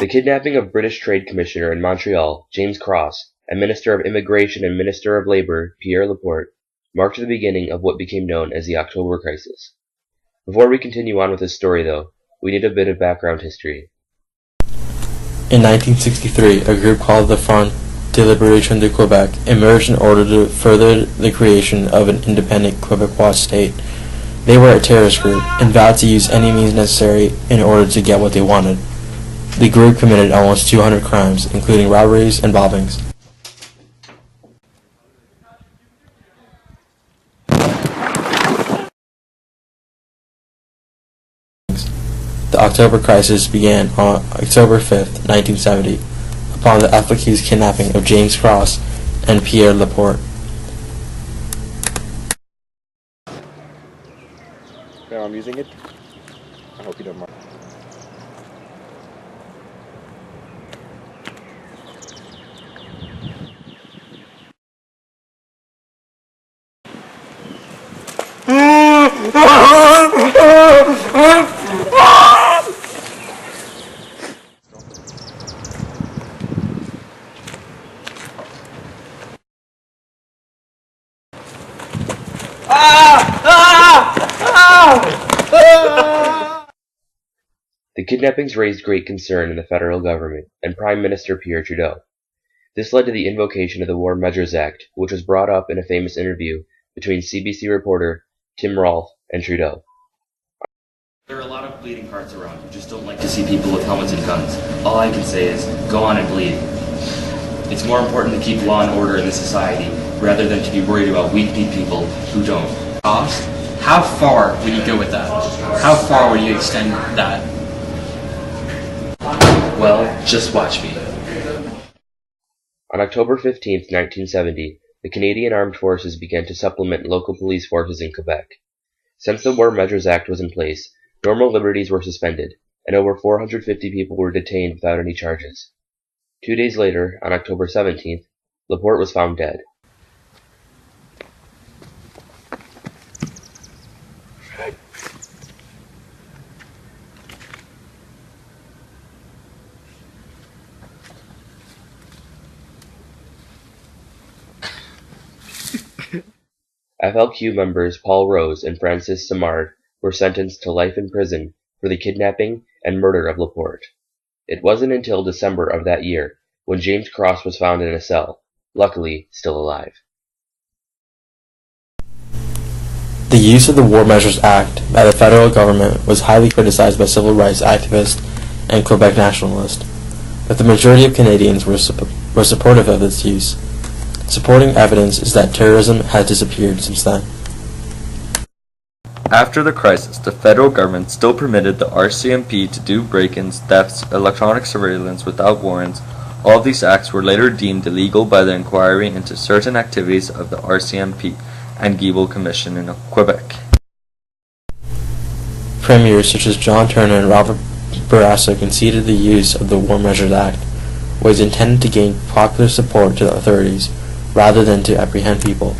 The kidnapping of British Trade Commissioner in Montreal, James Cross, and Minister of Immigration and Minister of Labour, Pierre Laporte, marked the beginning of what became known as the October Crisis. Before we continue on with this story, though, we need a bit of background history. In 1963, a group called the Front de Libération de Quebec emerged in order to further the creation of an independent Quebecois state. They were a terrorist group and vowed to use any means necessary in order to get what they wanted. The group committed almost 200 crimes, including robberies and bombings. The October Crisis began on October 5, 1970, upon the accused kidnapping of James Cross and Pierre Laporte. Now I'm using it. I hope you don't mind. The kidnappings raised great concern in the federal government and Prime Minister Pierre Trudeau. This led to the invocation of the War Measures Act, which was brought up in a famous interview between CBC reporter Tim Rolfe and Trudeau. There are a lot of bleeding hearts around who just don't like to see people with helmets and guns. All I can say is, go on and bleed. It's more important to keep law and order in this society, rather than to be worried about weak-kneed people who don't. Cost? How far would you go with that? How far would you extend that? Well, just watch me. On October 15, 1970, the Canadian Armed Forces began to supplement local police forces in Quebec. Since the War Measures Act was in place, normal liberties were suspended, and over 450 people were detained without any charges. 2 days later, on October 17th, Laporte was found dead. FLQ members Paul Rose and Francis Simard were sentenced to life in prison for the kidnapping and murder of Laporte. It wasn't until December of that year when James Cross was found in a cell, luckily still alive. The use of the War Measures Act by the federal government was highly criticized by civil rights activists and Quebec nationalists, but the majority of Canadians were supportive of its use. Supporting evidence is that terrorism has disappeared since then. After the crisis, the federal government still permitted the RCMP to do break-ins, thefts, electronic surveillance without warrants. All of these acts were later deemed illegal by the inquiry into certain activities of the RCMP and Guibel Commission in Quebec. Premiers such as John Turner and Robert Bourassa conceded the use of the War Measures Act was intended to gain popular support to the authorities rather than to apprehend people.